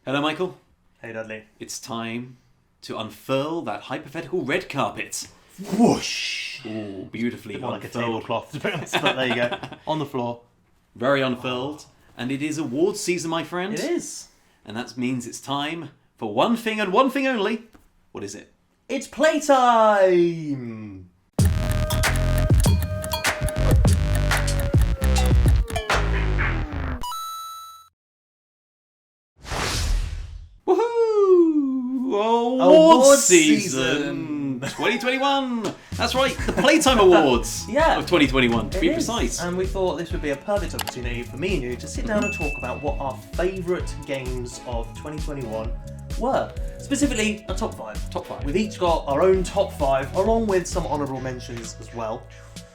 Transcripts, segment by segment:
Hello, Michael. Hey, Dudley. It's time to unfurl that hypothetical red carpet. Whoosh! Ooh, beautifully More like a unfurled. tablecloth, to be honest, but there you go. On the floor. Very unfurled. And it is awards season, my friend. It is. And that means it's time for one thing and one thing only. What is it? It's playtime! Woohoo! Awards season 2021! That's right, the Playtime Awards Yeah. of 2021, to be It is. precise. And we thought this would be a perfect opportunity for me and you to sit down and talk about what our favourite games of 2021 were. Specifically, a top 5. Top 5. We've each got our own top 5, along with some honourable mentions as well,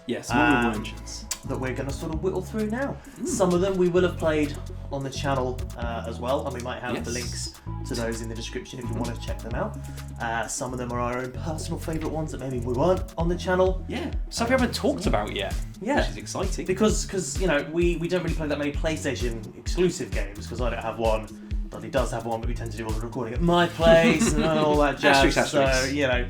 Yes, honourable mentions. that we're going to sort of whittle through now. Some of them we will have played on the channel as well, and we might have the links to those in the description if you want to check them out. Some of them are our own personal favourite ones that maybe we weren't on the channel. Yeah, stuff we haven't talked about yet, Yeah. which is exciting. Because you know, we don't really play that many PlayStation exclusive games, because I don't have one. Dudley does have one, but we tend to do all the recording at my place and all that jazz. Asterisks. So, you know,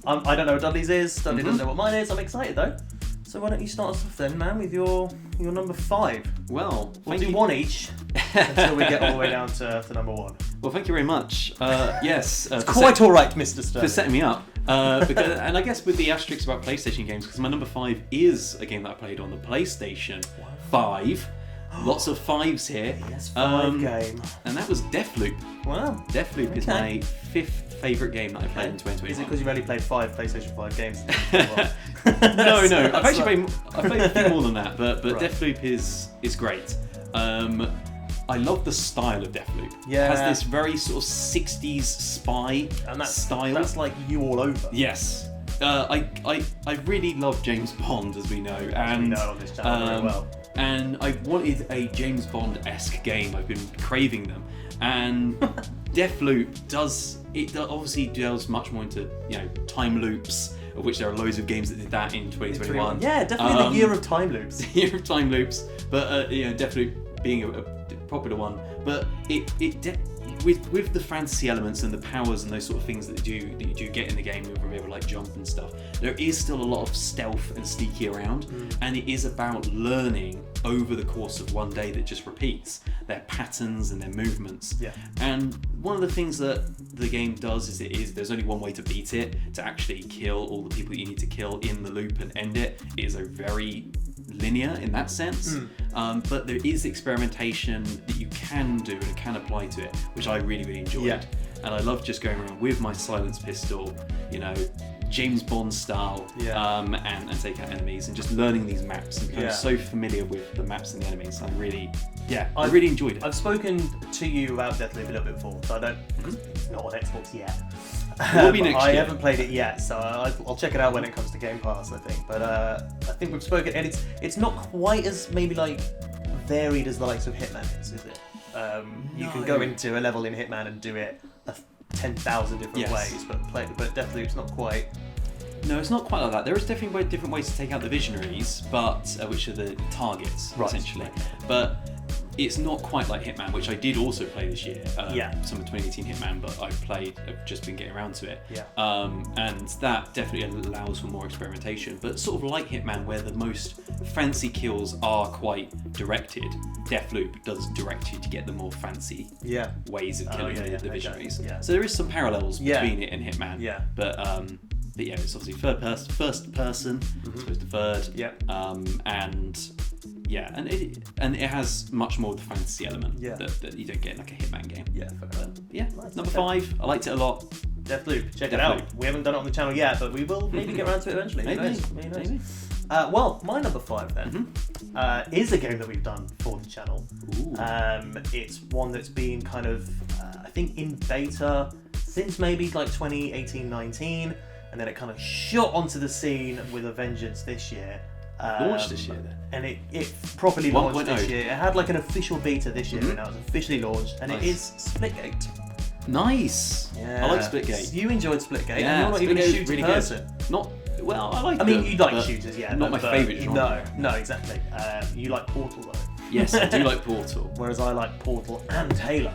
I don't know what Dudley's is. Dudley doesn't know what mine is. I'm excited though. So why don't you start us off then, man, with your number 5? Well, We'll thank do you. one each until we get all the way down to number 1. Well, thank you very much. Yes, It's quite all right, Mr. Stern. for setting me up. Because, and I guess with the asterisks about PlayStation games, because my number 5 is a game that I played on the PlayStation 5. Lots of 5s here. Yes, 5 game. And that was Deathloop. Wow. Deathloop is Okay. my 5th favourite game that I played in 2021. Is it because you've only played 5 PlayStation 5 games? No. I've That's actually right. played a few more than that, but Right. Deathloop is great. I love the style of Deathloop. Yeah. It has this very sort of 60s spy style. That's like you all over. Yes. I really love James Bond, as we know, and we know on this channel very well. And I wanted a James Bond-esque game. I've been craving them, and Deathloop obviously delves much more into time loops, of which there are loads of games that did that in 2021. Yeah, definitely the year of time loops. Year of time loops, but Deathloop being a popular one, but with the fantasy elements and the powers and those sort of things that you do get in the game, you'll be able to like jump and stuff. There is still a lot of stealth and sneaky around, and it is about learning over the course of one day that just repeats their patterns and their movements. Yeah. And one of the things that the game does is there's only one way to beat it, to actually kill all the people that you need to kill in the loop and end it. It is a very linear in that sense, but there is experimentation that you can do and can apply to it, which I really, really enjoyed. Yeah. And I love just going around with my silenced pistol, James Bond style, and take out enemies and just learning these maps and becoming so familiar with the maps and the enemies. I really enjoyed it. I've spoken to you about Deathloop a little bit before, so I don't. It's not on Xbox yet. It will be next I year. haven't played it yet, so I'll check it out when it comes to Game Pass, I think. But I think we've spoken, and it's not quite as maybe like varied as the likes of Hitman is it? You can go into a level in Hitman and do it 10,000 different ways, but Deathloop's not quite. No, it's not quite like that. There is definitely different ways to take out the visionaries, but which are the targets essentially. But it's not quite like Hitman, which I did also play this year. Summer 2018 Hitman, but I've just been getting around to it. Yeah. And that definitely allows for more experimentation. But sort of like Hitman, where the most fancy kills are quite directed, Deathloop does direct you to get the more fancy ways of killing the visionaries. Okay. Yeah. So there is some parallels between it and Hitman. Yeah. But yeah, it's obviously first person, as opposed to third. Yeah. And it has much more of the fantasy element Yeah. that you don't get in like a Hitman game. Yeah, fair enough. Yeah, Nice, number okay. 5. I liked it a lot. Deathloop, check it Deathloop. out. We haven't done it on the channel yet, but we will maybe get around to it eventually. Who knows? Who knows? Maybe. Well, my number 5 then is a game that we've done for the channel. Ooh. It's one that's been kind of, I think, in beta since maybe like 2018-19, and then it kind of shot onto the scene with a vengeance this year. Launched this year then? And it properly launched 1.0. this year. It had like an official beta this year, and now it's officially launched, and Nice. it is Splitgate. Nice. Yeah. I like Splitgate. You enjoyed Splitgate, Yeah, and you're not even a Splitgate's shooter really person. good. Not well. I like. I mean, them, you like but shooters, yeah. Not my but favourite genre. No, exactly. You like Portal though. Yes, I do like Portal. Whereas I like Portal and Halo.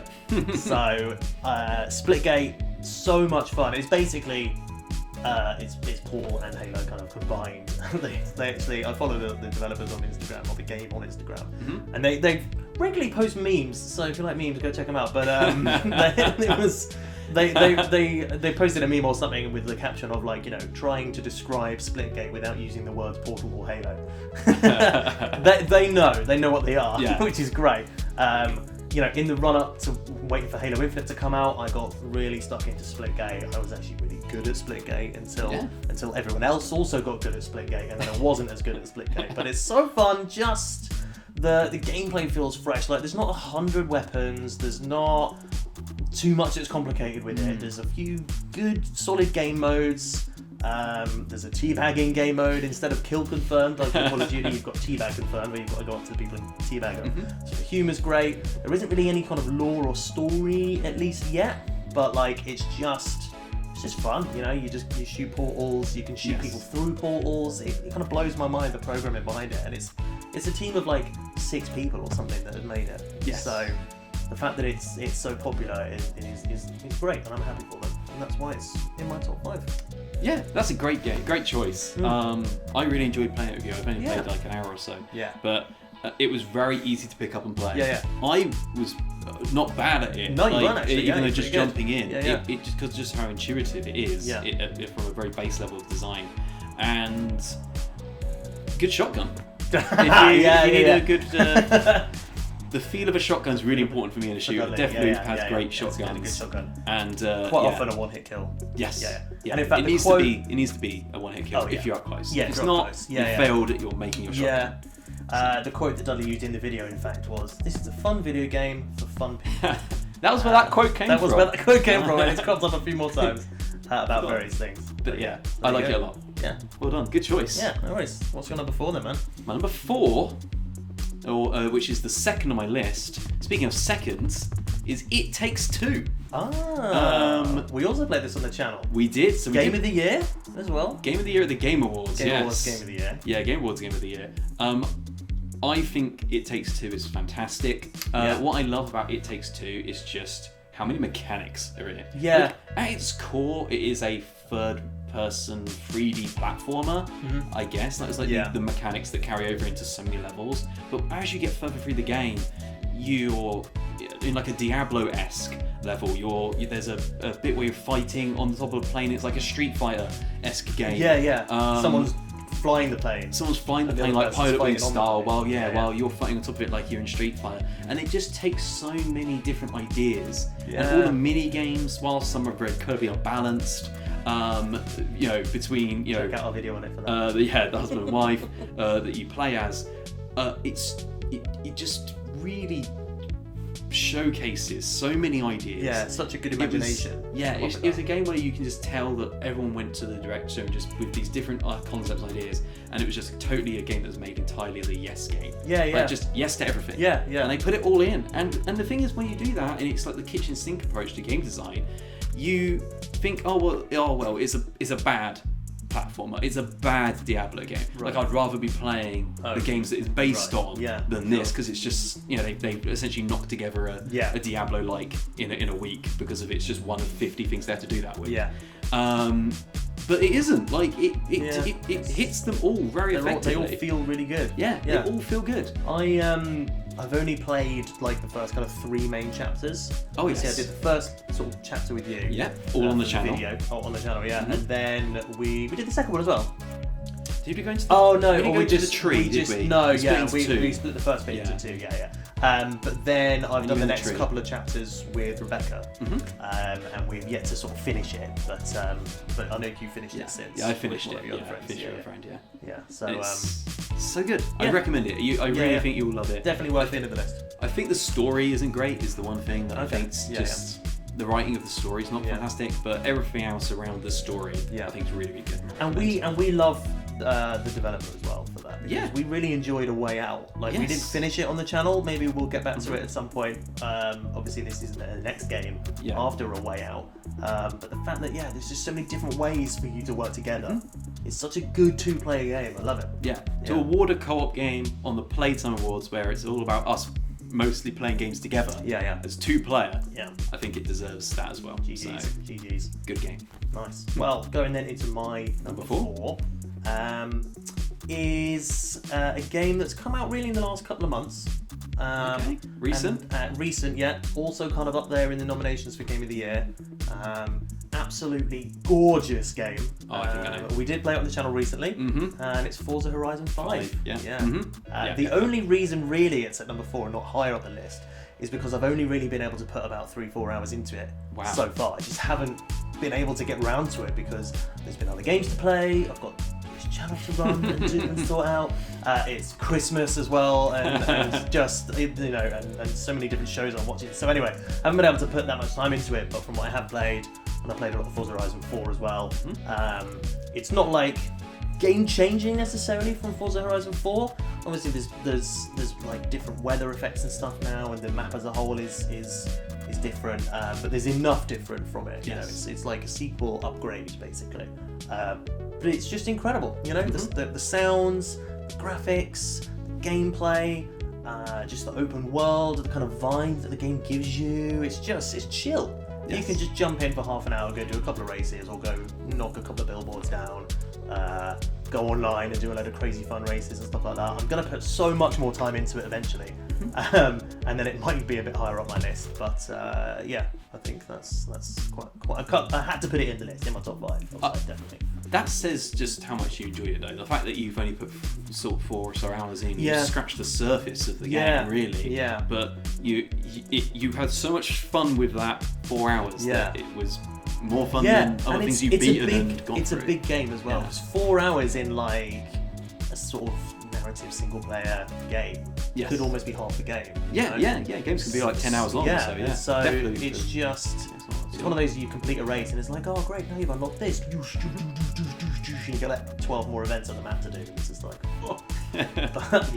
So Splitgate, so much fun. It's basically it's Portal and Halo kind of combined. they actually, I follow the developers on Instagram, or the game on Instagram, and they regularly post memes. So if you like memes, go check them out. But they posted a meme or something with the caption of like, trying to describe Splitgate without using the words Portal or Halo. they know what they are, which is great. In the run-up to waiting for Halo Infinite to come out, I got really stuck into Splitgate. I was actually really good at Splitgate until everyone else also got good at Splitgate, and then I wasn't as good at Splitgate. But it's so fun, just the gameplay feels fresh. Like, there's not 100 weapons, there's not too much that's complicated with it. There's a few good, solid game modes. There's a teabagging game mode instead of kill confirmed. Like in Call of Duty, you've got teabag confirmed, where you've got to go up to the people and teabag them. So the humour's great. There isn't really any kind of lore or story, at least yet, but like it's just fun. You shoot portals, you can shoot people through portals. It kind of blows my mind, the programming behind it, and it's a team of like 6 people or something that has made it. Yes. So the fact that it's so popular is great, and I'm happy for them, and that's why it's in my top 5. Yeah, that's a great game, great choice. I really enjoyed playing it with you. I've only played like an hour or so. Yeah. But it was very easy to pick up and play. Yeah. I was not bad at it. No, you weren't actually. Even though just jumping in, Yeah. it just because just how intuitive it is. Yeah. From a very base level of design, and good shotgun. If you need a good. The feel of a shotgun is really important for me in a shooter. Definitely has great shotguns. It's a good shotgun. And quite often a one-hit kill. Yes. Yeah. And in fact, it needs to be a one-hit kill if you're up close. Yeah, if it's not, you failed at making your shotgun. The quote that Dudley used in the video, in fact, was, "This is a fun video game for fun people." That was where that quote came from. That was where that quote came from, and it's cropped up a few more times about various things. But yeah, I like it a lot. Yeah. Well done. Good choice. Yeah, no worries. What's your number 4 then, man? My number 4, which is the second on my list, speaking of seconds, is It Takes Two. We also played this on the channel. We did. So Game of the Year as well. Game of the Year at the Game Awards. Game of the Year. Yeah, Game Awards Game of the Year. I think It Takes Two is fantastic. What I love about It Takes Two is just how many mechanics are in it. Yeah. Like, at its core, it is a third-person 3D platformer, I guess. That's like the mechanics that carry over into so many levels. But as you get further through the game, you're in like a Diablo-esque level. There's a bit where you're fighting on the top of a plane. It's like a Street Fighter-esque game. Yeah. Someone's flying the plane. Someone's flying the plane like Pilot Wing style, while you're fighting on top of it like you're in Street Fighter. And it just takes so many different ideas. And all the mini games, while some are very curvy or balanced, between check out our video on it for that. The husband and wife that you play as, it just really showcases so many ideas. Yeah, such a good imagination. It was a game where you can just tell that everyone went to the director and just with these different concepts, ideas, and it was just totally a game that was made entirely as a yes game. Like just yes to everything. And they put it all in. And the thing is, when you do that, and it's like the kitchen sink approach to game design, you think, it's a bad platformer. It's a bad Diablo game. Right. Like, I'd rather be playing the games that it's based on than this, because it's just, they essentially knocked together a Diablo like in a week because of it's just one of 50 things they have to do that with. But it isn't. Like, it hits them all very effectively. They all feel really good. They all feel good. I've only played like the first kind of 3 main chapters. Oh yes. I did the first sort of chapter with you. Yeah, all on the channel. Video. On the channel, and then we did the second one as well. Did we go into the... Oh no, we just the tree, did we? No, we split the first bit into 2, but then I've done the next couple of chapters with Rebecca, and we've yet to sort of finish it, but I know you finished it since. Yeah, I finished it. I finished it with a friend, so it's so good. I recommend it. I really think you'll love it. Definitely worth the end of the list. I think the story isn't great is the one thing that I think's just... The writing of the story is not fantastic, but everything else around the story I think is really, really good. And we love the developer as well for that. Yeah. We really enjoyed A Way Out. Like, we Yes. didn't finish it on the channel. Maybe we'll get back to it at some point. Obviously, this isn't the next game after A Way Out. But the fact that, there's just so many different ways for you to work together. It's such a good two-player game. I love it. Yeah. To award a co-op game on the Playtime Awards, where it's all about us mostly playing games together as two-player, I think it deserves that as well. GG's. So, GG's. good game. Nice. Well, going then into my number four, is a game that's come out really in the last couple of months. Recent? Recent, yeah. Also kind of up there in the nominations for Game of the Year. Absolutely gorgeous game. I think I know. We did play it on the channel recently, and it's Forza Horizon 5. The only reason really it's at number 4 and not higher up the list is because I've only really been able to put about 3-4 hours into it so far. I just haven't been able to get round to it because there's been other games to play. I've got this channel to run and do and sort out. It's Christmas as well, and just and so many different shows I'm watching. So anyway, I haven't been able to put that much time into it. But from what I have played, and I played a lot of Forza Horizon 4 as well, it's not like game changing necessarily from Forza Horizon 4. Obviously, there's like different weather effects and stuff now, and the map as a whole is different, but there's enough different from it. You know, it's like a sequel upgrade basically. But it's just incredible. You know, the sounds, the graphics, the gameplay, just the open world, the kind of vibe that the game gives you. It's chill. You can just jump in for half an hour, go do a couple of races, or go knock a couple of billboards down, go online and do a load of crazy fun races and stuff like that. I'm going to put so much more time into it eventually, and then it might be a bit higher up my list. But I think that's quite. I had to put it in the list, in my top 5. Definitely. That says just how much you enjoy it, though. The fact that you've only put sort of 4 or so hours in, you scratched the surface of the game, really. Yeah. But you had so much fun with that 4 hours that it was more fun than other things you've beaten and gone It's through. a big game as well. It's 4 hours in like a sort of narrative single-player game. Could almost be half the game. Games can be like 10 hours long. So definitely it's just. It's one of those you complete a race and it's like, oh great, now you've unlocked this. And you get like 12 more events on the map to do. It's just like, oh. But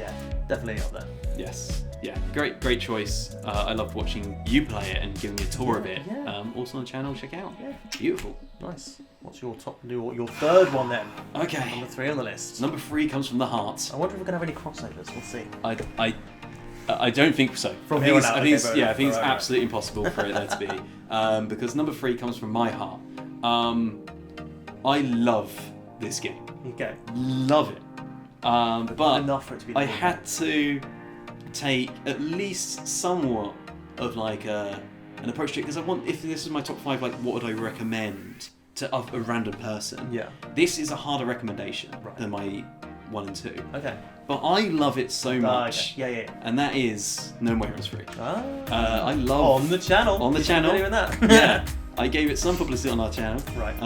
definitely up there. Yes. Yeah. Great choice. I loved watching you play it and giving me a tour of it. Also on the channel, check out. Beautiful. Nice. What's your your third one then? Okay. Number 3 on the list. Number 3 comes from the heart. I wonder if we're gonna have any crossovers. We'll see. I don't think so. From here on out, I think it's absolutely impossible for it there to be, because number 3 comes from my heart. I love this game. Okay. Love it. But enough for it to be. I had to take at least somewhat of like an approach to it, because if this is my top 5, like what would I recommend to a random person? Yeah. This is a harder recommendation than my 1 and 2. Okay. But I love it so much. Okay. Yeah. And that is No More Heroes 3. I love on the channel. On the channel. That. I gave it some publicity on our channel. Right.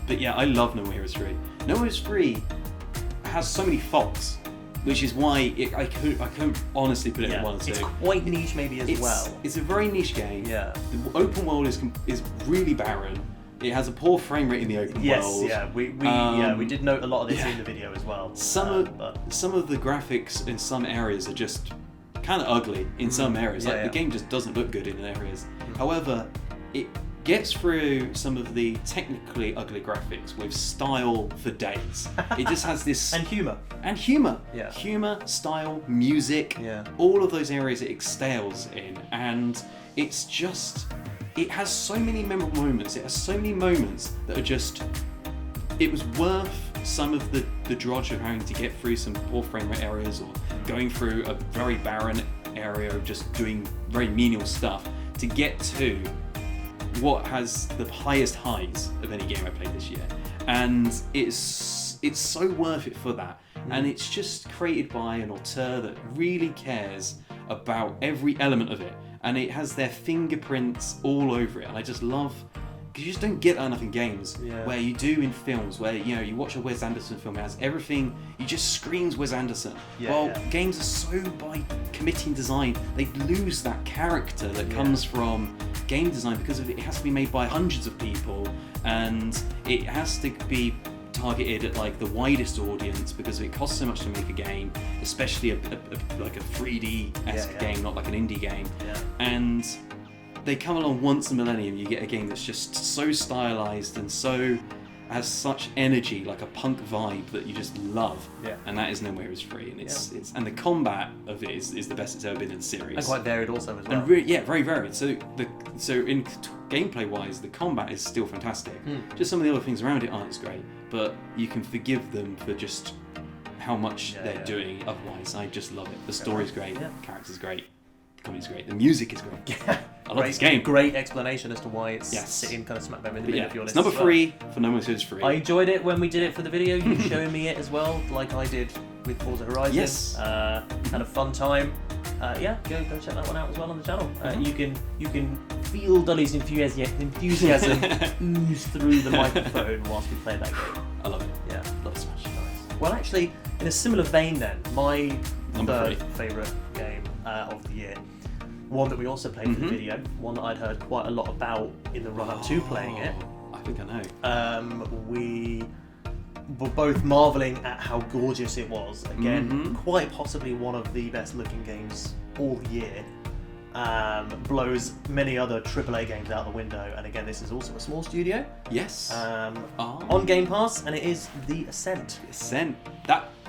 But I love No More Heroes 3. No More Heroes 3 has so many faults, which is why I couldn't honestly put it in 1 and 2. It's quite niche maybe as well. It's a very niche game. Yeah. The open world is really barren. It has a poor frame rate in the open world. Yes, we did note a lot of this in the video as well. Some of the graphics in some areas are just kind of ugly in some areas. The game just doesn't look good in areas. However, it gets through some of the technically ugly graphics with style for days. It just has this and humour. Yeah. Humour, style, music. Yeah. All of those areas it excels in, and it's just. It has so many memorable moments. It has so many moments that are just. It was worth some of the drudge of having to get through some poor frame rate areas or going through a very barren area of just doing very menial stuff to get to what has the highest highs of any game I played this year. And it's so worth it for that. And it's just created by an auteur that really cares about every element of it. And it has their fingerprints all over it. And I just love, because you just don't get that enough in games, where you do in films, where you watch a Wes Anderson film, it has everything, you just screams Wes Anderson. Games are so, by committing design, they lose that character that comes from game design, because it has to be made by hundreds of people, and it has to be targeted at like the widest audience because it costs so much to make a game, especially like a 3D-esque game, not like an indie game. Yeah. And they come along once a millennium. You get a game that's just so stylized and so has such energy, like a punk vibe that you just love. Yeah. And that is nowhere is free. And it's and the combat of it is the best it's ever been in the series. And quite varied also as well. And very varied. So in gameplay wise, the combat is still fantastic. Just some of the other things around it aren't as great, but you can forgive them for just how much they're doing. Otherwise, I just love it. The story's great, the character's great, the comedy's great, the music is great. I love this game. Great explanation as to why it's sitting kind of smack bab in the middle of your list. It's number 3 for No More Is Free. I enjoyed it when we did it for the video. You showing me it as well, like I did with Forza Horizon. Yes. Had a fun time. Go check that one out as well on the channel. You can feel Dolly's enthusiasm ooze through the microphone whilst we play that game. I love it. Yeah, Love it so much. nice. Well, actually, in a similar vein, then, my Number 3 favourite game of the year. One that we also played for the video, one that I'd heard quite a lot about in the run-up to playing it. I think I know. We were both marvelling at how gorgeous it was. Again, quite possibly one of the best looking games all year. Blows many other AAA games out the window, and again, this is also a small studio. Yes. On Game Pass, and it is The Ascent. Ascent.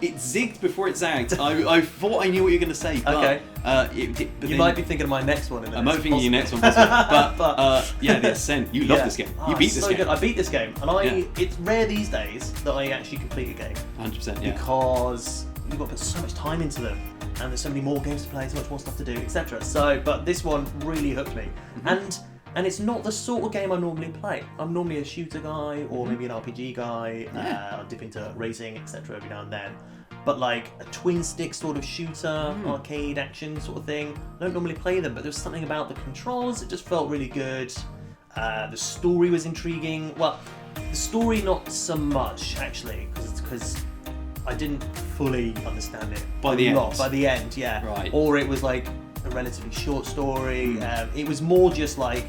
It zigged before it zagged. I thought I knew what you were going to say. But, Okay. but You might be thinking of my next one. I might be thinking your next one, possibly. But The Ascent. You love this game. You beat this so game. Good. I beat this game, and it's rare these days that I actually complete a game. 100%. Yeah. Because you've got to put so much time into them, and there's so many more games to play, so much more stuff to do, etc. So, but this one really hooked me, and it's not the sort of game I normally play. I'm normally a shooter guy, or maybe an RPG guy. I'll dip into racing, etc. every now and then. But like a twin stick sort of shooter, arcade action sort of thing, I don't normally play them, but there was something about the controls, it just felt really good. The story was intriguing. Well, the story not so much actually, because I didn't fully understand it By the end? By the end, yeah. Right. Or it was like a relatively short story. It was more just like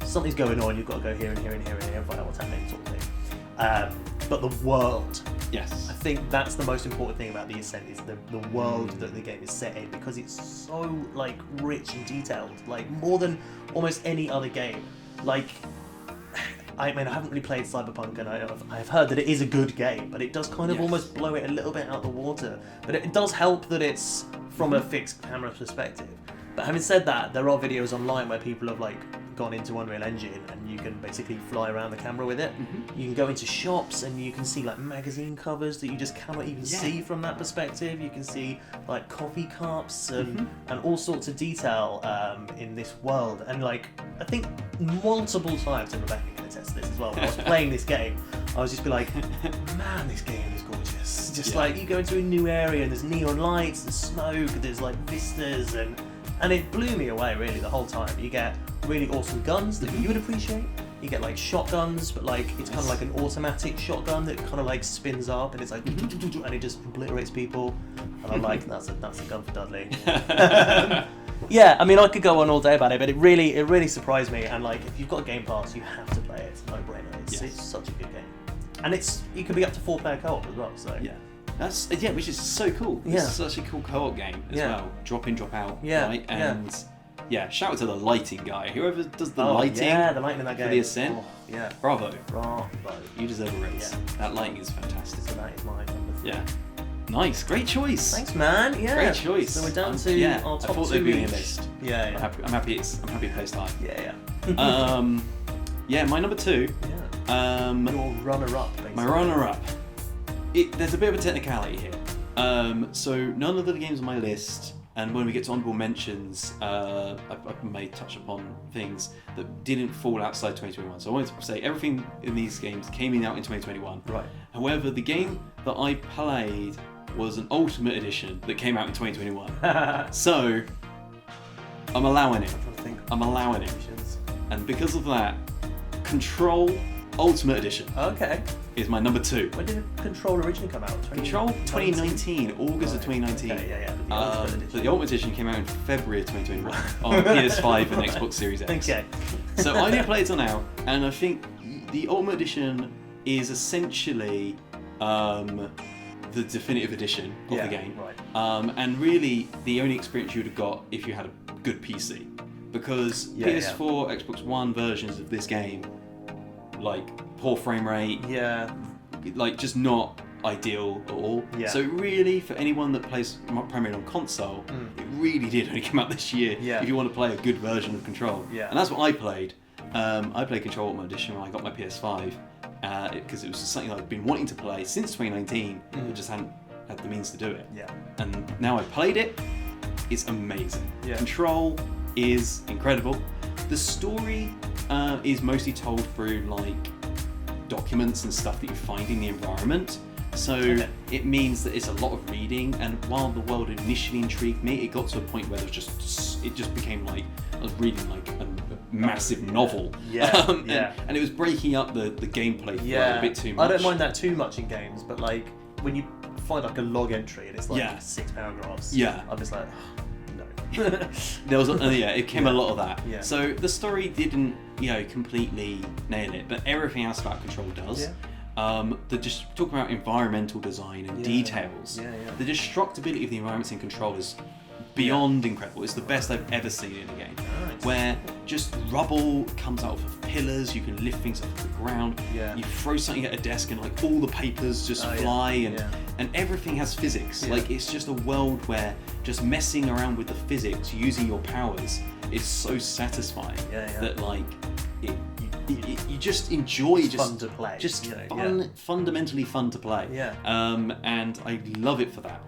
something's going on, you've got to go here and here and here and here and find out what's happening sort of thing. But the world, Yes. I think that's the most important thing about The Ascent is the world that the game is set in, because it's so like rich and detailed, like more than almost any other game. Like, I mean, I haven't really played Cyberpunk, and I've heard that it is a good game, but it does kind of almost blow it a little bit out the water. But it does help that it's from a fixed camera perspective. But having said that, there are videos online where people have like gone into Unreal Engine and you can basically fly around the camera with it. You can go into shops and you can see like magazine covers that you just cannot even see from that perspective. You can see like coffee cups and all sorts of detail in this world. And like, I think multiple times, and Rebecca can attest to this as well, when I was playing this game, I was just be like, man, this game is gorgeous. Just like, you go into a new area and there's neon lights, there's smoke, there's like vistas, and it blew me away really the whole time. You get really awesome guns that you would appreciate. You get like shotguns, but like it's kind of like an automatic shotgun that kind of like spins up and it's like and it just obliterates people. And I'm like, that's a gun for Dudley. Yeah, I mean, I could go on all day about it, but it really surprised me. And like, if you've got a Game Pass, you have to play it. It's no brainer. It's such a good game, and it can be up to 4-player co-op as well. So which is so cool. Yeah. It's such a cool co-op game as well. Drop in, drop out. Yeah. Right? And shout out to the lighting guy. Whoever does the lighting in that for game. The Ascent. Oh, Bravo. Bravo. You deserve a raise. Yeah. That lighting is fantastic. So that is my number 3. Yeah. Nice. Great choice. Thanks, man. Yeah. Great choice. So we're down to our top 2 I thought they'd be on your each. list. Yeah. I'm happy it placed high. Yeah. My number 2. Yeah. Your runner-up, basically. My runner-up. There's a bit of a technicality here. So none of the games on my list, and when we get to honourable mentions, I may touch upon things that didn't fall outside 2021. So I wanted to say everything in these games came out in 2021. Right. However, the game that I played was an Ultimate Edition that came out in 2021. So I'm allowing it. I'm allowing it. And because of that, Control Ultimate Edition is my number 2. When did Control originally come out? Control 2019, August of 2019. Okay, But the Ultimate Edition came out in February of 2021 on PS5 and Xbox Series X. Okay. So I only played it till now, and I think the Ultimate Edition is essentially the definitive edition of the game. Right. And really, the only experience you'd have got if you had a good PC. Because PS4, Xbox One versions of this game, like, poor frame rate, like, just not ideal at all. Yeah. So really, for anyone that plays primarily on console, it really did only come out this year if you want to play a good version of Control. Yeah. And that's what I played. I played Control Ultimate Edition when I got my PS5, because it was something I'd been wanting to play since 2019, but just hadn't had the means to do it. Yeah. And now I've played it, it's amazing. Yeah. Control is incredible. The story is mostly told through like documents and stuff that you find in the environment. So it means that it's a lot of reading, and while the world initially intrigued me, it got to a point where it just became like I was reading like a massive novel. And it was breaking up the gameplay flow a bit too much. I don't mind that too much in games, but like when you find like a log entry and it's like 6 paragraphs, I'm just like, no. There was it came a lot of that. Yeah. So the story didn't completely nail it, but everything else about Control does. Just talking about environmental design and details. The destructibility of the environments in Control is beyond incredible. It's the best I've ever seen in a game. Where just rubble comes out of pillars, you can lift things off the ground. You throw something at a desk and like all the papers just fly, and everything has physics. Like it's just a world where just messing around with the physics using your powers is so satisfying that like you just enjoy. It's fun to play. Just fundamentally fun to play. And I love it for that.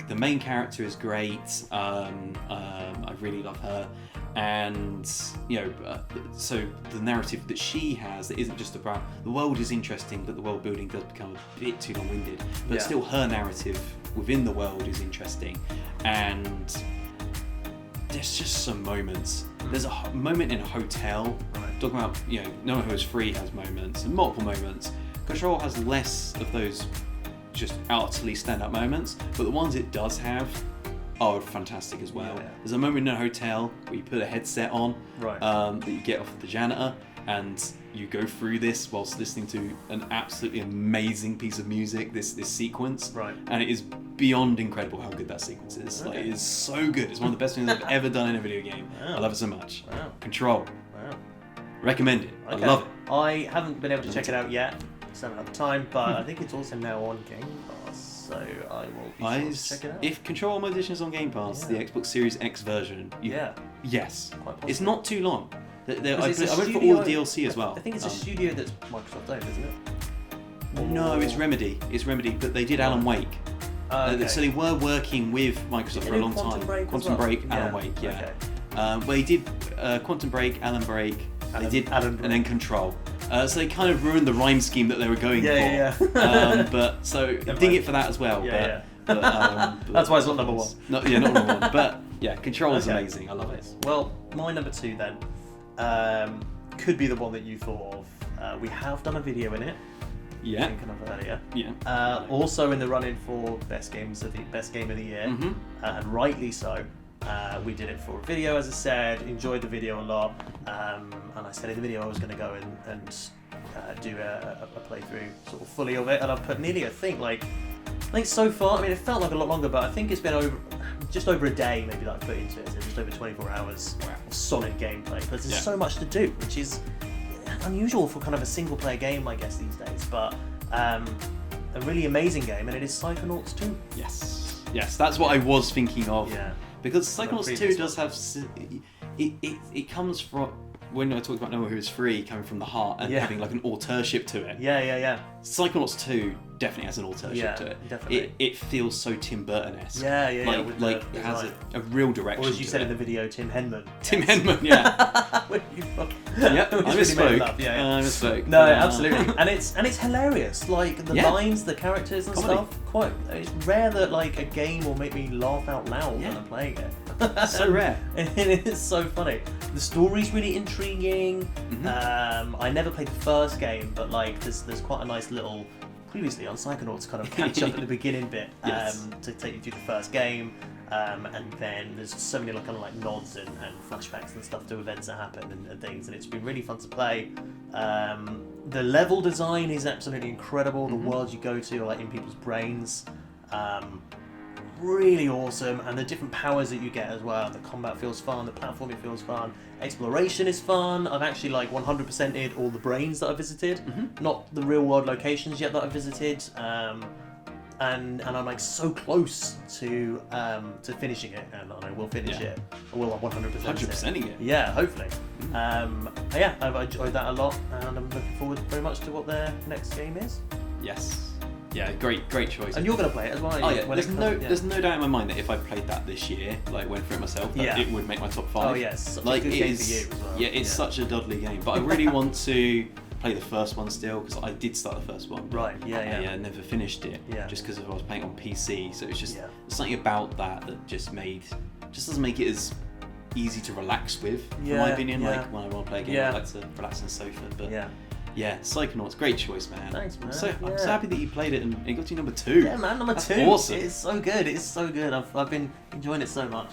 The main character is great. I really love her, and so the narrative that she has that isn't just about the world is interesting, but the world building does become a bit too long-winded. But still, her narrative within the world is interesting, and there's just some moments. There's a moment in a hotel. Talking about, No One Who Is Free has moments, and multiple moments. Control has less of those just utterly stand-up moments, but the ones it does have are fantastic as well. There's a moment in a hotel where you put a headset on that you get off of the janitor, and you go through this whilst listening to an absolutely amazing piece of music, this sequence, and it is beyond incredible how good that sequence is. Like, it is so good. It's one of the best things I've ever done in a video game. I love it so much. Control. Recommend it. I love it. I haven't been able to check it out yet, so I haven't had time, but I think it's also now on Game Pass, so I will be sure to check it out. If Control Ultimate Edition is on Game Pass, the Xbox Series X version, yes. It's not too long. I went for all the DLC as well. I think it's a studio that's Microsoft owned, isn't it? No, it's Remedy. But they did Alan Wake. So they were working with Microsoft for a long time. Quantum Break, Alan Wake, well, they did Quantum Break, Alan Break, and then Control. So they kind of ruined the rhyme scheme that they were going for. But so ding it for that as well. But that's why it's not number one. Not number one. But yeah, Control is amazing. I love it. Well, my number two then could be the one that you thought of. We have done a video in it. Thinking of earlier. Also in the running for best game of the year, and rightly so. We did it for a video, as I said. Enjoyed the video a lot, and I said in the video I was going to go and do a playthrough sort of fully of it, and I've put nearly I think so far. I mean, it felt like a lot longer, but I think it's been just over a day maybe that I put into it. So just over 24 hours of solid gameplay. But there's so much to do, which is unusual for kind of a single player game, I guess, these days. But a really amazing game, and it is Psychonauts 2. Yes, that's what I was thinking of. Because Psychonauts 2 does have it comes from, when I talked about No One Who Is Free coming from the heart and having like an auteurship to it. Psychonauts 2 definitely has an auteurship to it. Definitely. It feels so Tim Burton-esque. Like it has a real direction. Or as you said in the video, Tim Henman. Tim Henman, I misspoke. No, absolutely. And it's hilarious. Like the lines, the characters and stuff. It's rare that like a game will make me laugh out loud when I'm playing it. So rare. It is so funny. The story's really intriguing. I never played the first game, but like there's quite a nice little previously on Psychonauts kind of catch up at the beginning bit to take you through the first game. And then there's so many kind of like nods and flashbacks and stuff to events that happen and things, and it's been really fun to play. The level design is absolutely incredible. The worlds you go to are like in people's brains. Really awesome, and the different powers that you get as well. The combat feels fun, the platforming feels fun, exploration is fun. I've actually like 100%ed all the brains that I visited, not the real world locations yet that I visited, and I'm like so close to finishing it, and I will finish it. I will 100%. 100%ing it. Yeah, hopefully. But yeah, I've enjoyed that a lot, and I'm looking forward very much to what their next game is. Yes. Yeah, great choice. And you're going to play it as well, aren't Oh you? yeah, there's no doubt in my mind that if I played that this year, like went for it myself, that it would make my top 5. Oh yes, such like a good it game is, for you as well. Yeah, it's such a Dudley game, but I really want to play the first one still, because I did start the first one. Right, I never finished it, just because I was playing on PC, so it's just something about that just doesn't make it as easy to relax with, in my opinion. Like when I want to play a game, I like to relax on the sofa, but yeah, Psychonauts, great choice, man. Thanks, man. I'm so happy that you played it and it got to number 2. Yeah, man, number 2. Awesome. It's so good. It's so good. I've been enjoying it so much.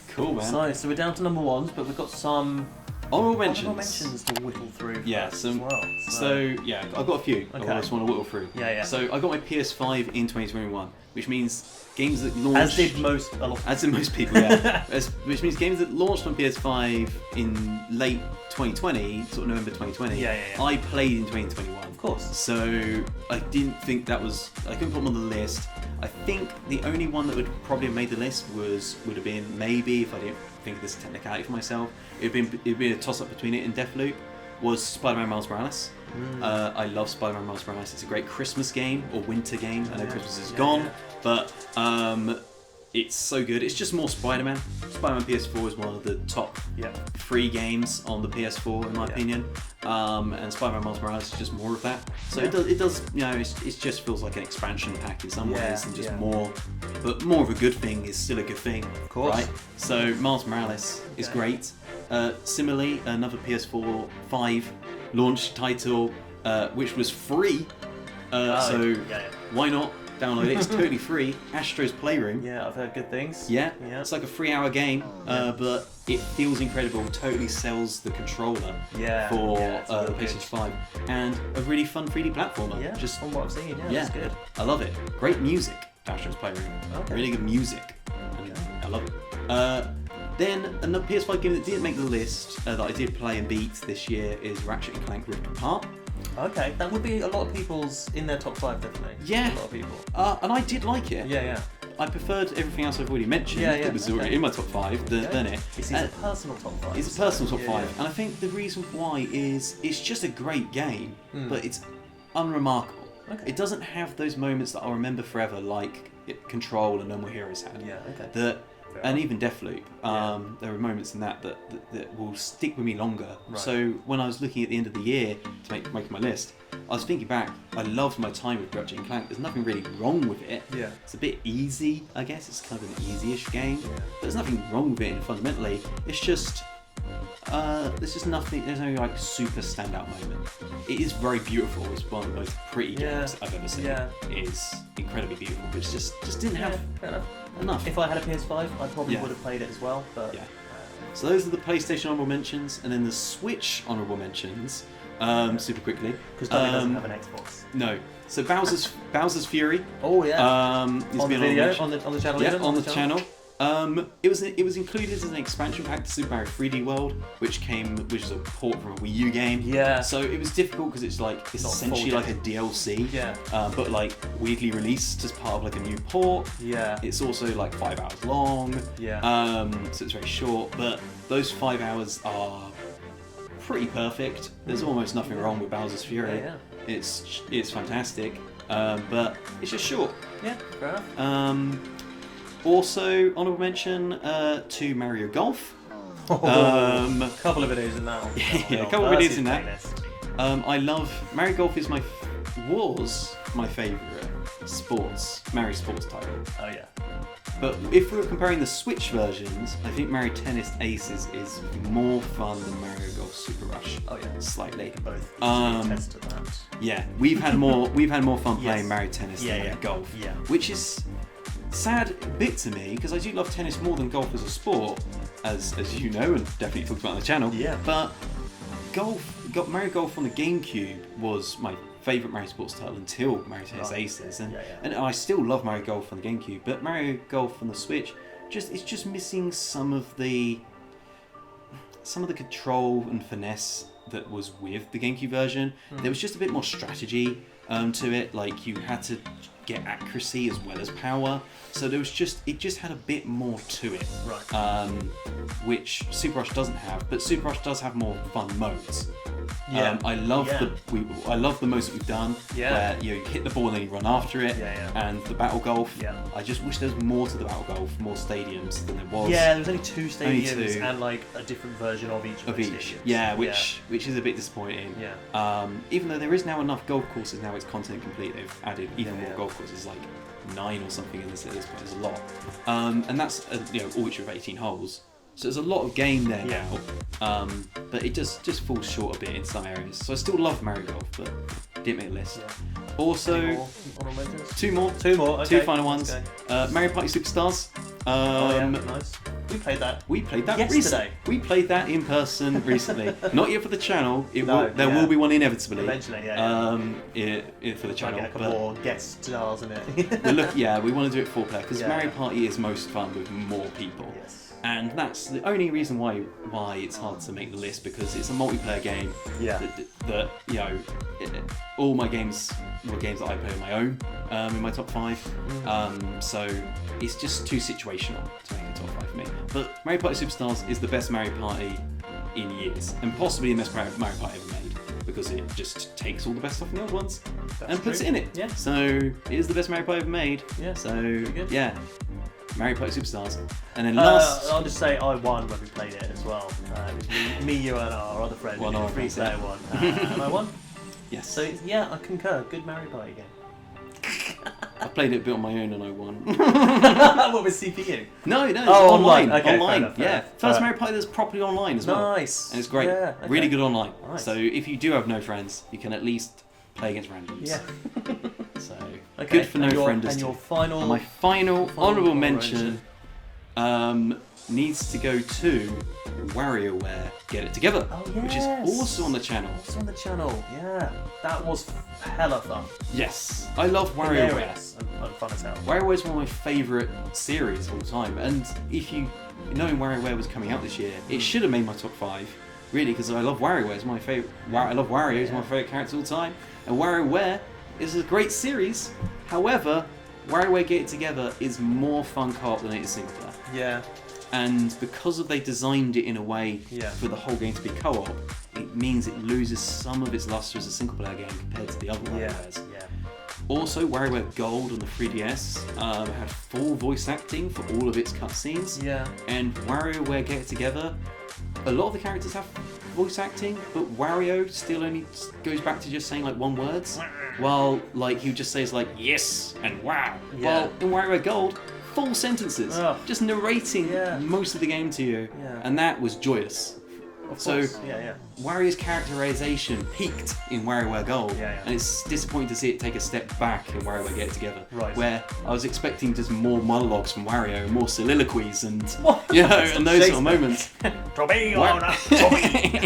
Cool, man. So we're down to number 1s, but we've got some honourable mentions to whittle through. Yeah, as well. So yeah, I've got a few. Okay. I just want to whittle through. Yeah. So I got my PS5 in 2021, which means games that launched. As did most people, yeah. Which means games that launched on PS5 in late 2020, sort of November 2020. Yeah. I played in 2021. Of course. So I didn't think I couldn't put them on the list. I think the only one that would probably have made the list would have been, maybe, if I didn't think of this technicality for myself, it'd been a toss up between it and Deathloop, was Spider-Man Miles Morales. I love Spider-Man Miles Morales. It's a great Christmas game or winter game. I know Christmas is gone, but it's so good. It's just more Spider-Man. Spider-Man PS4 is one of the top 3 games on the PS4 in my opinion. And Spider-Man Miles Morales is just more of that. So it does, it just feels like an expansion pack in some ways, and just more, but more of a good thing is still a good thing, of course. Right? So Miles Morales is great. Similarly, another PS4 5 launch title, which was free. Why not download it? It's totally free. Astro's Playroom. Yeah, I've heard good things. Yeah. It's like a 3-hour game, but it feels incredible. Totally sells the controller for the PlayStation 5, and a really fun 3D platformer. Yeah, just from what I've seen, it's good. I love it. Great music, Astro's Playroom. Okay. Really good music. I love it. Then another PS5 game that didn't make the list that I did play and beat this year is Ratchet & Clank Rift Apart. Okay, that would be a lot of people's in their top 5, definitely. Yeah. A lot of people. And I did like it. Yeah. I preferred everything else I've already mentioned. It was already in my top 5 than it. It's a personal top 5. It's a personal top 5. And I think the reason why is it's just a great game, but it's unremarkable. Okay. It doesn't have those moments that I'll remember forever, like Control and No More Heroes had. Yeah, okay. And even Deathloop, there are moments in that will stick with me longer. Right. So when I was looking at the end of the year to make my list, I was thinking back, I loved my time with Ratchet & Clank. There's nothing really wrong with it. Yeah. It's a bit easy, I guess. It's kind of an easy-ish game. Yeah. There's nothing wrong with it, and fundamentally, it's just... there's just nothing, there's no like super standout moment. It is very beautiful. It's one of the most pretty games I've ever seen. Yeah. It is incredibly beautiful, but it's just didn't have enough. If I had a PS5, I probably would have played it as well. But so those are the PlayStation honourable mentions, and then the Switch honourable mentions. Super quickly, because Tony doesn't have an Xbox. No. So Bowser's Fury. Oh yeah. On the video, on the channel. Yeah, on the channel. It was included as an expansion pack to Super Mario 3D World, which is a port from a Wii U game. Yeah. So it was difficult because it's essentially like a DLC. Yeah. But like weirdly released as part of like a new port. Yeah. It's also like 5 hours long. Yeah. So it's very short, but those 5 hours are pretty perfect. There's almost nothing wrong with Bowser's Fury. Yeah. It's fantastic, but it's just short. Yeah. Fair enough. Also, honourable mention to Mario Golf. A couple of videos in that one. Yeah, a couple of videos in that. I love Mario Golf. Was my favourite Mario sports title. Oh yeah. But if we were comparing the Switch versions, I think Mario Tennis Aces is more fun than Mario Golf Super Rush. Oh yeah. Slightly. They can both attest to that. Yeah, we've had more fun playing Mario Tennis than Mario Golf. Yeah. Which is sad bit to me, because I do love tennis more than golf as a sport, as you know, and definitely talked about on the channel. Yeah. But Mario Golf on the GameCube was my favourite Mario Sports title until Mario Tennis Aces, and I still love Mario Golf on the GameCube, but Mario Golf on the Switch it's just missing some of the control and finesse that was with the GameCube version. There was just a bit more strategy to it, like you had to get accuracy as well as power, so it just had a bit more to it, Right. Which Super Rush doesn't have, but Super Rush does have more fun modes. Yeah. I love the modes that we've done, Yeah. where you hit the ball and then you run after it, and the battle golf. Yeah. I just wish there was more to the battle golf, more stadiums than there was. Yeah, there was only 2 stadiums Only 2. and like a different version of each of those stadiums. Yeah, which is a bit disappointing. Yeah. Even though there is now enough golf courses, now it's content complete. They've added even more golf courses, like 9 or something in this at this point. There's a lot, and that's all each of 18 holes. So there's a lot of game there now, but it just falls short a bit in some areas. So I still love Mario Golf, but didn't make a list. Yeah. Also, 2 more. Okay. 2 final ones. Mario Party Superstars. Nice. We played that. We played that yesterday. We played that in person recently. Not yet for the channel. There yeah. will be one inevitably. Eventually, For the channel. Get a couple more guest stars in it. we want to do it 4-player because Mario Party is most fun with more people. Yes. And that's the only reason why it's hard to make the list, because it's a multiplayer game. Yeah. That all my games were games that I play on my own in my top 5. So it's just too situational to make a top 5 for me. But Mario Party Superstars is the best Mario Party in years, and possibly the best Mario Party ever made, because it just takes all the best stuff from the old ones and puts it in it. Yeah. So it is the best Mario Party ever made. Yeah. So good. yeah. Mario Party Superstars. And then last... I'll just say I won when we played it as well. It was me, you and our other friend. One on 3-player one. And I won. Yes. So yeah, I concur. Good Mario Party game. I played it a bit on my own and I won. What was CPU? No, it's online. Okay, online. fair enough. First Mario Party that's properly online as well. Nice. And it's great. Yeah, okay. Really good online. Nice. So if you do have no friends, you can at least play against randoms. Yeah. So Okay. good for no frienders. And your final. And my final honourable mention needs to go to WarioWare Get It Together, Oh, which is yes. also on the channel. Also on the channel. Yeah. That was hella fun. Yes, I love WarioWare. Hilarious and fun as hell. WarioWare is one of my favourite series of all time, and if you knowing WarioWare was coming out this year, it should have made my top 5, really, because I love WarioWare. It's my favourite. I love Wario. He's my favourite character of all time, and WarioWare is a great series. However, WarioWare Get It Together is more fun co-op than it is single player. Yeah. And because they designed it in a way Yeah. for the whole game to be co-op, it means it loses some of its luster as a single player game compared to the other WarioWares. Yeah. Also, WarioWare Gold on the 3DS had full voice acting for all of its cutscenes. Yeah. And WarioWare Get It Together, a lot of the characters have voice acting, but Wario still only goes back to just saying like one words, while like he just says like yes and wow. Yeah. While in WarioWare Gold, full sentences, just narrating most of the game to you, and that was joyous. Of So course. Yeah. Wario's characterization peaked in WarioWare Gold, and it's disappointing to see it take a step back in WarioWare Get It Together, where I was expecting just more monologues from Wario, and more soliloquies, and and those sort of moments. To be or not to be.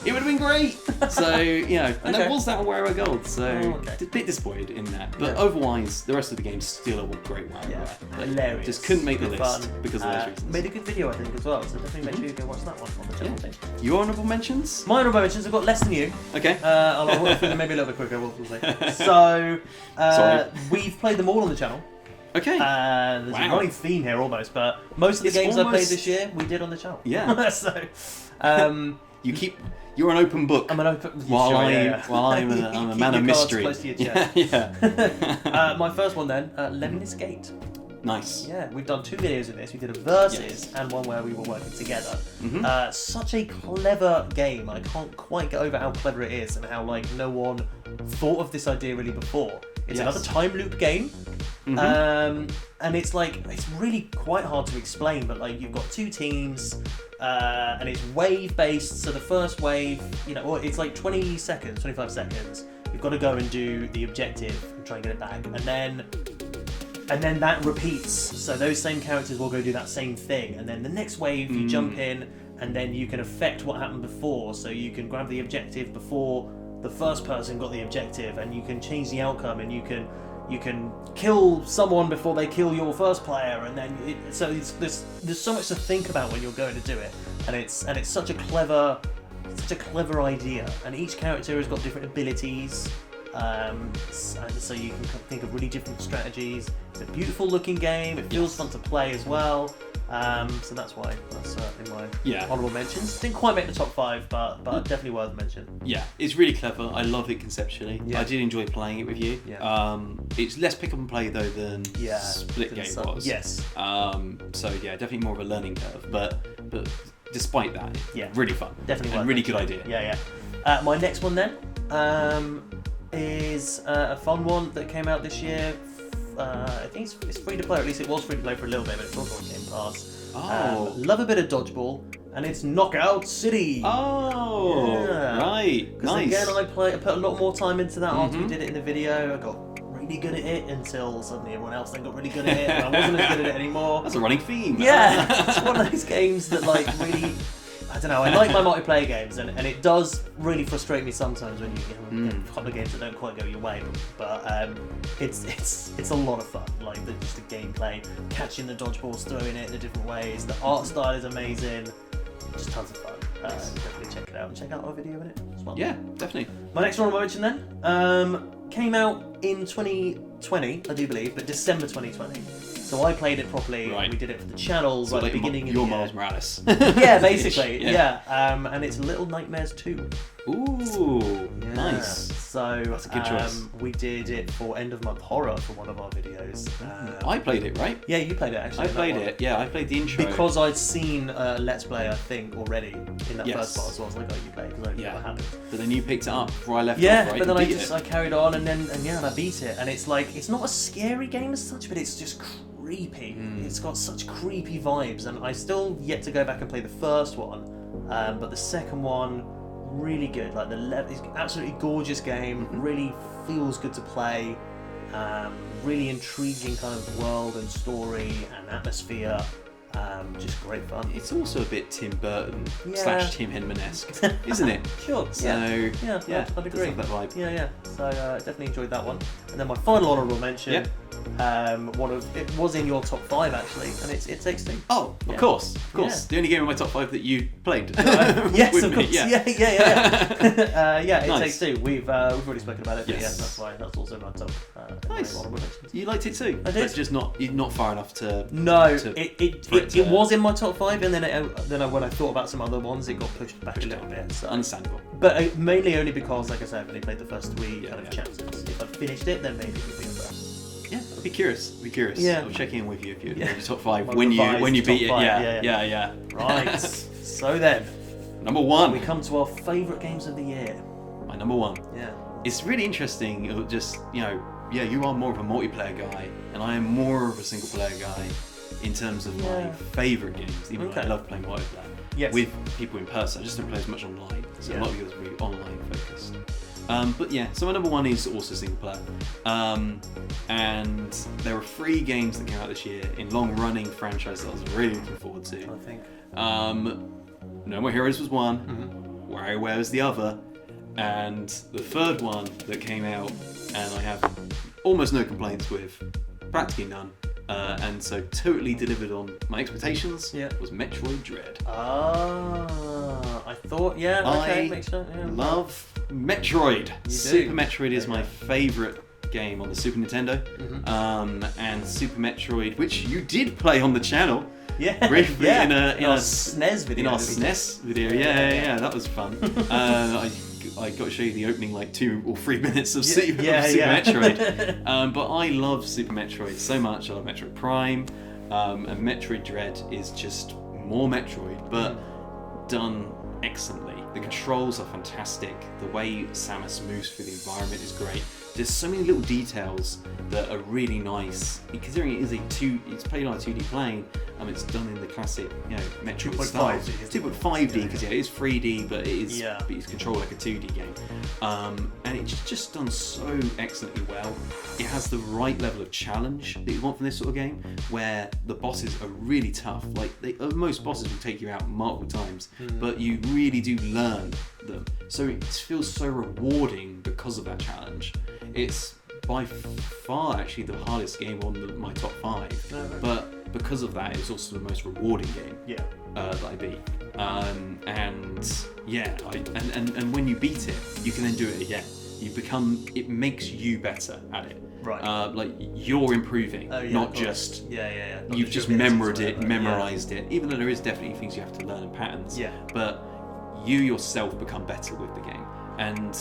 It would have been great. So and there was that on WarioWare Gold, so a bit disappointed in that. But otherwise, the rest of the game's still a great WarioWare. But Hilarious. just couldn't make the Good list fun. because of those reasons. Made a good video, I think, as well. So definitely make sure you go watch that one on the channel. Your honourable mentions? My honourable mentions, I've got less than you. Okay. I'll work through them maybe a little bit quicker, we'll say. So, we've played them all on the channel. Okay. There's a running theme here almost, but most of the games I played this year, we did on the channel. Yeah. So, you're an open book. I'm an open. While I'm a man of mystery. Close to your chest. Yeah. My first one then, Lemminist Gate. Nice. Yeah, we've done 2 videos of this. We did a versus and one where we were working together. Such a clever game. I can't quite get over how clever it is and how like no one thought of this idea really before. It's another time loop game. And it's like, it's really quite hard to explain, but like you've got 2 teams and it's wave based. So the first wave, it's like 20 seconds, 25 seconds. You've got to go and do the objective and try and get it back. And then And then that repeats. So those same characters will go do that same thing. And then the next wave, you jump in, and then you can affect what happened before. So you can grab the objective before the first person got the objective, and you can change the outcome, and you can kill someone before they kill your first player, and then there's so much to think about when you're going to do it, and it's such a clever idea, and each character has got different abilities, and so you can think of really different strategies. It's a beautiful looking game. It feels fun to play as well. So that's certainly my honourable mentions. Didn't quite make the top 5, but definitely worth mention. Yeah, it's really clever. I love it conceptually. Yeah. I did enjoy playing it with you. Yeah. It's less pick up and play though than Split Game was. Yes. So yeah, definitely more of a learning curve. But despite that, really fun. Definitely and worth really mentioning. good idea. Yeah. My next one then is a fun one that came out this year. I think it's free to play, or at least it was free to play for a little bit, but it's also on Game Pass. Love a bit of dodgeball, and it's Knockout City. Oh, right, nice. Again, I put a lot more time into that after we did it in the video. I got really good at it until suddenly everyone else then got really good at it, and I wasn't as good at it anymore. That's a running theme. Yeah, it's one of those games that really. I don't know, I like my multiplayer games, and it does really frustrate me sometimes when you get a couple of games that don't quite go your way, but it's a lot of fun, like just the gameplay, catching the dodgeballs, throwing it in the different ways, the art style is amazing, just tons of fun. Definitely check it out, and check out our video in it as well. Yeah, definitely. My next one I mention then came out in 2020, I do believe, but December 2020. So I played it properly. Right. We did it for the channel right at the beginning of the your year. Miles Morales. Yeah, basically. And it's Little Nightmares 2. Ooh, nice. So that's a good choice. We did it for End of Month Horror for one of our videos. I played it, right? Yeah, you played it actually. I played it. Yeah, I played the intro. Because I'd seen Let's Play, I think, already in that Yes. first part, so I was like, oh, you played, because I knew what happened. But then you picked it up before I left Yeah, off, right? but then You beat I carried on, and I beat it, and it's like, it's not a scary game as such, but it's just creepy. It's got such creepy vibes, and I still yet to go back and play the first one, but the second one, really good. Like it's an absolutely gorgeous game. Really feels good to play. Really intriguing kind of world and story and atmosphere. Just great fun. It's also a bit Tim Burton / Tim Henman-esque, isn't it? Sure. So I'd agree. That vibe. Yeah. So definitely enjoyed that one. And then my final honourable mention. It was in your top 5 actually, and It Takes Two. Oh, of course. The only game in my top 5 that you played. Yes, with of course. me, Yeah. It Nice. Takes Two. We've already spoken about it. But Yes. that's why that's also my top. Nice. My honourable mentions. You liked it too. I did. But just not far enough to. No, to- it was in my top 5, and then when I thought about some other ones, it got pushed back a little bit. So. Understandable. But mainly only because, like I said, I've only played the first 3 kind of yeah. chapters. If I finished it, then maybe it would be a first. Yeah, I'd be curious. Yeah. I'll check in with you if you're in your top 5 My when you revised beat it. top 5, Yeah. Right. So then, Number 1. we come to our favourite games of the year. My number 1. Yeah. It's really interesting. Just you are more of a multiplayer guy, and I am more of a single player guy in terms of my favourite games. Even though I love playing multiplayer with people in person. I just don't play as much online. So a lot of yours are really online focused. But yeah, so my number 1 is also single player. And there were 3 games that came out this year in long-running franchises that I was really looking forward to. I think. No More Heroes was one, WarioWare was the other, and the third one that came out, and I have almost no complaints with, practically none, and so totally delivered on my expectations, was Metroid Dread. I thought, makes sense. Yeah. Love Metroid. Super Metroid is my favourite game on the Super Nintendo, and Super Metroid, which you did play on the channel. Briefly in our SNES video. In our SNES video, yeah, that was fun. I got to show you the opening 2 or 3 minutes of Super Metroid. But I love Super Metroid so much. I love Metroid Prime, and Metroid Dread is just more Metroid, but done excellently. The controls are fantastic. The way Samus moves through the environment is great. There's so many little details that are really nice. Considering it's played on a 2D plane, it's done in the classic, Metroid style. 2.5D because it is 3D, but it's controlled like a 2D game. And it's just done so excellently well. It has the right level of challenge that you want from this sort of game, where the bosses are really tough. Like most bosses will take you out multiple times, but you really do learn them. So it feels so rewarding because of that challenge. It's by far actually the hardest game on my top 5, but because of that, it's also the most rewarding game that I beat. And when you beat it, you can then do it again. It makes you better at it. Right. Like you're improving, not just you've just memorized it. Even though there is definitely things you have to learn and patterns. Yeah. But you yourself become better with the game, and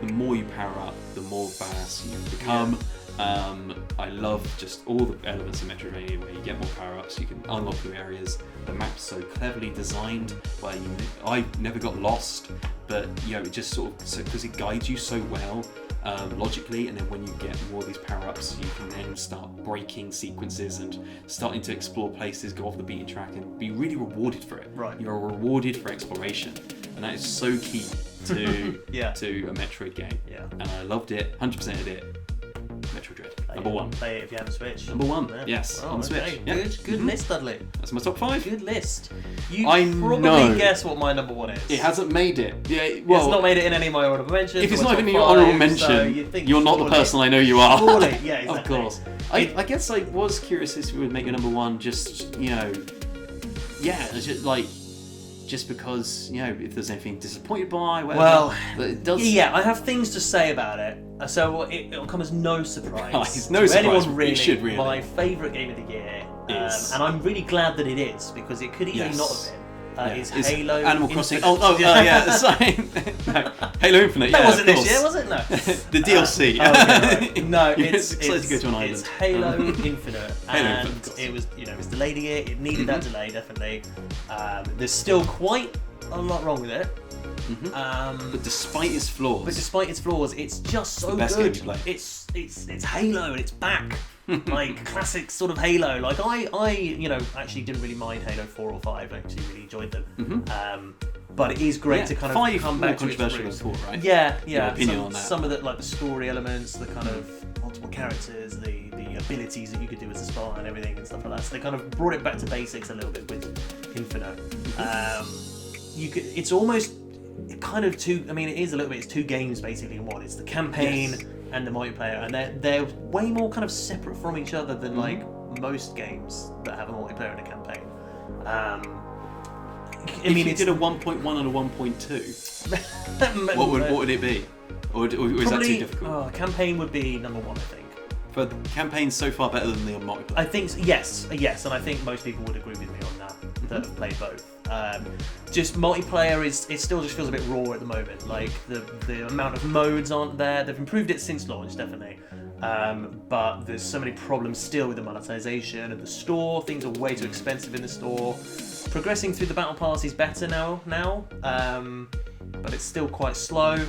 the more you power up, the more badass you become. I love just all the elements of Metroidvania where you get more power-ups, you can unlock new areas. The map's so cleverly designed where I never got lost, but it just sort of because it guides you so well logically, and then when you get more of these power-ups, you can then start breaking sequences and starting to explore places, go off the beaten track, and be really rewarded for it. Right. You're rewarded for exploration, and that is so key to to a Metroid game. Yeah. And I loved it, 100% of it. Metroid Dread, number 1. Play it if you have a Switch. Number 1, yes, on the Switch. Yeah. Good list, Dudley. That's my top 5. Good list. You I probably know. guess what my number 1 is. It hasn't made it. Yeah, well, it's not made it in any of my honourable mentions. If it's or my not even in top your honourable 5, mention, so you'd think you're not the surely- person I know you are. Surely, yeah, exactly. Of course. I guess I was curious if you would make your number 1 just because, if there's anything disappointed by, whatever. Well, but it does. Yeah, I have things to say about it. So it'll come as no surprise. It's no to surprise. Anyone really, It should really. My favourite game of the year, Is- and I'm really glad that it is because it could easily Yes. not have been. Is It's Halo Animal Crossing. Infinite. Sorry. No, Halo Infinite. That yeah, wasn't of this course. year, was it? No. The DLC. Right. No, You're it's excited to go to an island. It's Halo Infinite, Halo and Infinite, of course. it was it was delayed a year. It needed that delay definitely. There's still quite a lot wrong with it. But despite its flaws, it's just so the best good. game to play. It's Halo and it's back. Like classic sort of Halo. Like I actually didn't really mind Halo 4 or 5. I actually really enjoyed them. But it is great to kind of 5 come more back to its controversial than roots. 4, right? Yeah. Your opinion on that? Some of the the story elements, the kind of multiple characters, the abilities that you could do as a spy and everything and stuff like that. So they kind of brought it back to basics a little bit with Infinite. It's almost kind of two. I mean, it is a little bit. It's 2 games basically in one. It's the campaign and the multiplayer, and they're way more kind of separate from each other than like most games that have a multiplayer and a campaign. If you did a 1.1 and a 1.2, what would it be? Or is that too difficult? Campaign would be number 1, I think. For the campaign's so far better than the multiplayer. I think yes, and I think most people would agree with me on that have played both. Just multiplayer it still just feels a bit raw at the moment. Like the amount of modes aren't there. They've improved it since launch, definitely. But there's so many problems still with the monetization and the store. Things are way too expensive in the store. Progressing through the battle pass is better now, but it's still quite slow.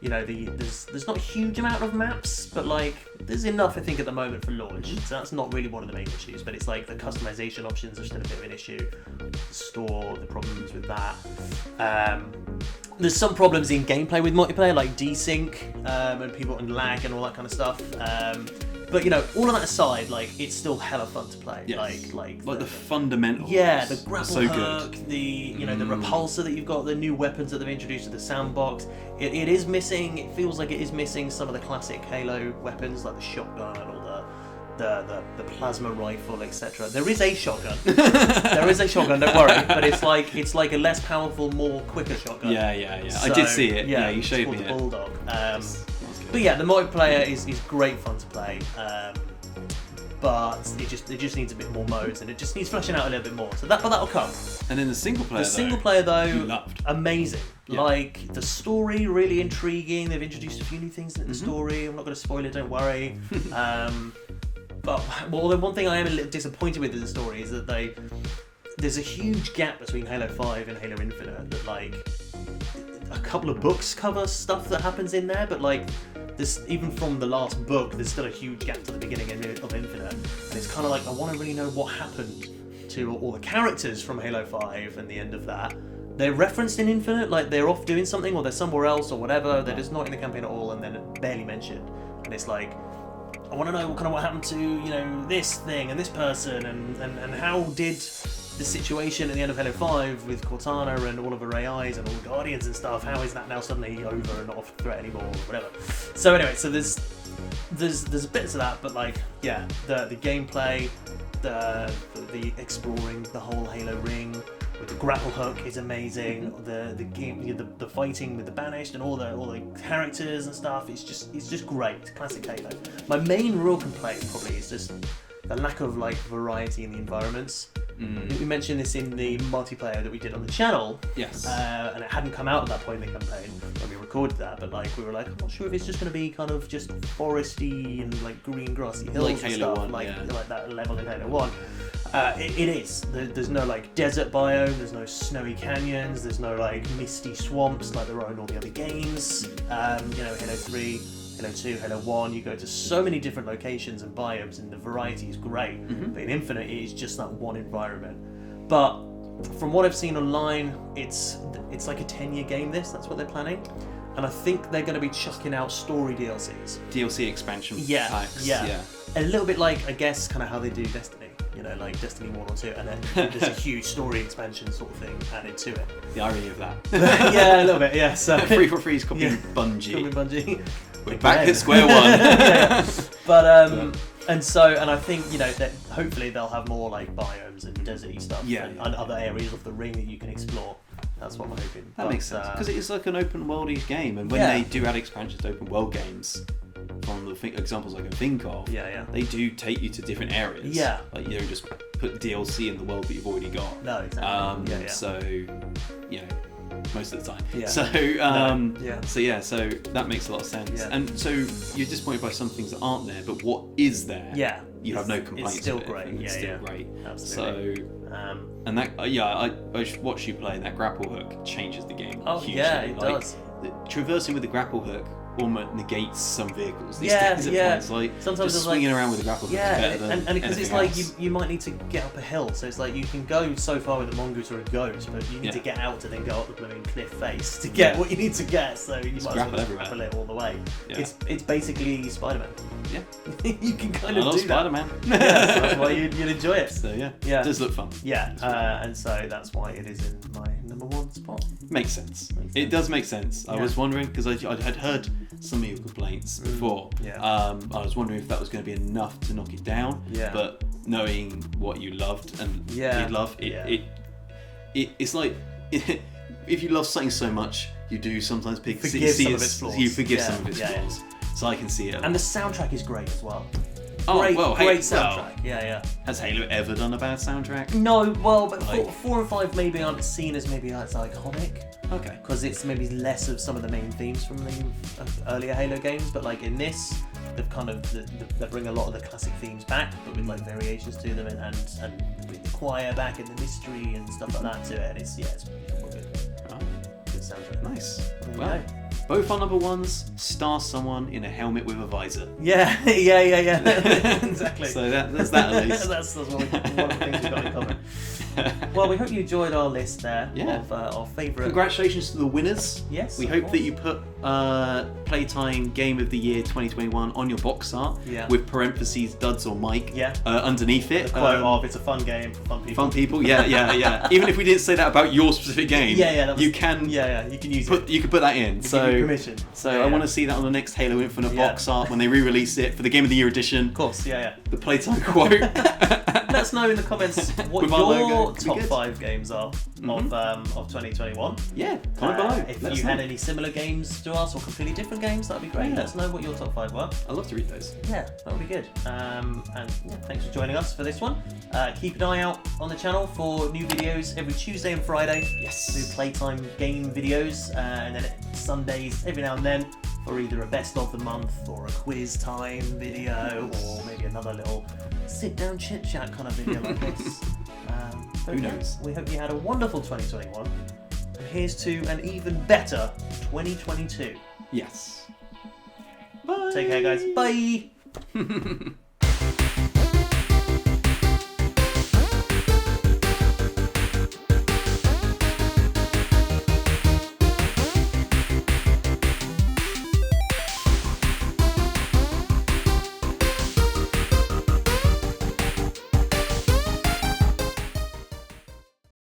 There's not a huge amount of maps, but like there's enough I think at the moment for launch. So that's not really one of the main issues. But it's like the customization options are still a bit of an issue. The store, the problems with that. There's some problems in gameplay with multiplayer, like desync and people and lag and all that kind of stuff. But all of that aside, like it's still hella fun to play. Yes. Like the fundamentals. Yeah, the grapple so hook, good. the the repulsor that you've got, the new weapons that they've introduced to the sandbox. It is missing. It feels like it is missing some of the classic Halo weapons, like the shotgun or the plasma rifle, etc. There is a shotgun. There is a shotgun. Don't worry, but it's like a less powerful, more quicker shotgun. Yeah. So, I did see it. Yeah, you showed me the it. Bulldog. But yeah, the multiplayer is great fun to play. But it just needs a bit more modes and it just needs fleshing out a little bit more. But that'll come. And then the single player. You loved. Amazing. Yeah. Like the story, really intriguing. They've introduced a few new things in the story. I'm not going to spoil it. Don't worry. But the one thing I am a little disappointed with in the story is that there's a huge gap between Halo 5 and Halo Infinite that like a couple of books cover stuff that happens in there, but like this, even from the last book, there's still a huge gap to the beginning of Infinite, and it's kind of like I want to really know what happened to all the characters from Halo 5 and the end of that. They're referenced in Infinite, like they're off doing something or they're somewhere else or whatever. They're just not in the campaign at all, and then barely mentioned. And it's like, I want to know what happened to, you know, this thing and this person, and how did the situation at the end of Halo 5 with Cortana and all of her AIs and all the Guardians and stuff, how is that now suddenly over and not a threat anymore or whatever. So anyway, so there's bits of that, but like, yeah, the gameplay, the exploring the whole Halo ring with the grapple hook is amazing. The game, the fighting with the Banished and all the characters and stuff, it's just great. Classic Halo. My main real complaint probably is just the lack of like variety in the environments. I think we mentioned this in the multiplayer that we did on the channel. Yes. And it hadn't come out at that point in the campaign when we recorded that, but like we were like, I'm not sure if it's just going to be kind of just foresty and like green grassy hills Like and Halo stuff, 1, like that level in Halo 1. It is. There's no like desert biome, there's no snowy canyons, there's no like misty swamps like there are in all the other games. You know, Halo 3, Halo 2, Halo 1, you go to so many different locations and biomes, and the variety is great. But in Infinite, it is just that one environment. But from what I've seen online, it's like a 10-year game. That's what they're planning, and I think they're going to be chucking out story DLCs, DLC expansion packs. Yeah, a little bit like, I guess, kind of how they do Destiny. You know, like Destiny 1 or 2, and then there's a huge story expansion sort of thing added to it. The irony of that. Yeah, a little bit. Yeah. So 3 for 3 is copying Bungie. Bungie. We're back at square one. Yeah. But and I think, you know, that hopefully they'll have more like biomes and deserty stuff, and other areas of the ring that you can explore. That's what I'm hoping. That makes sense, because it is like an open world-y game, and when they do add expansions to open world games, from the examples I can think of, they do take you to different areas. Yeah. Like, you don't just put DLC in the world that you've already got. No, exactly. So, you know, most of the time. Yeah. So that makes a lot of sense. Yeah. And so you're disappointed by some things that aren't there, but what is there? Yeah. You have no complaints. It's still with it, great. It's still great. Absolutely. So, and that, I watched you play, and that grapple hook changes the game. Oh, hugely. yeah, it does. Traversing with the grapple hook almost negates some vehicles. Points. Like, sometimes just swinging around with the grapple hook is better than and because it's like else. you might need to get up a hill, so it's like you can go so far with a mongoose or a goat, but you need to get out to then go up the blooming cliff face to get what you need to get. So you might as well grapple it all the way. Yeah. It's basically Spider-Man. Yeah, you can kind of do Spider-Man. So that's why you'd enjoy it. So it does look fun. Yeah, and so that's why it is in my number 1 spot. Makes sense. It does make sense. I was wondering, because I had heard some of your complaints before. I was wondering if that was going to be enough to knock it down. But knowing what you loved and you'd love, it's like if you love something so much, you do sometimes forgive some of its flaws. You forgive some of its flaws. So I can see it. And the soundtrack is great as well. Great soundtrack. Has Halo ever done a bad soundtrack? No, well, but 4 and 5 maybe aren't seen as maybe as iconic. Okay. Because it's maybe less of some of the main themes from the earlier Halo games, but like in this, they've kind of they bring a lot of the classic themes back, but with like variations to them, and with the choir back and the mystery and stuff like that to it. And it's all good. Oh. Good soundtrack. Nice. Well. Both our number 1s star someone in a helmet with a visor. Yeah. Exactly. So that's that at least. that's one of the things we've got in common. Well, we hope you enjoyed our list there of our favourite. Congratulations to the winners. Yes. We hope that you put Playtime Game of the Year 2021 on your box art with parentheses Duds or Mike underneath it. The quote of "It's a fun game for fun people." Fun people, yeah. Even if we didn't say that about your specific game, you can you can use it. You can put that in. Permission. I want to see that on the next Halo Infinite box art when they re-release it for the Game of the Year edition. Of course, The Playtime quote. Let us know in the comments what your top 5 games are of 2021. Yeah, comment below. If you had any similar games to us or completely different games, that'd be great. Let us know what your top 5 were. I'd love to read those. Yeah, that would be good. And thanks for joining us for this one. Keep an eye out on the channel for new videos every Tuesday and Friday. Yes. New Playtime game videos, and then Sundays every now and then for either a best of the month or a quiz time video or maybe another little sit down chit chat kind of video like this. But Who knows? We hope you had a wonderful 2021. And here's to an even better 2022. Yes. Bye. Take care, guys. Bye.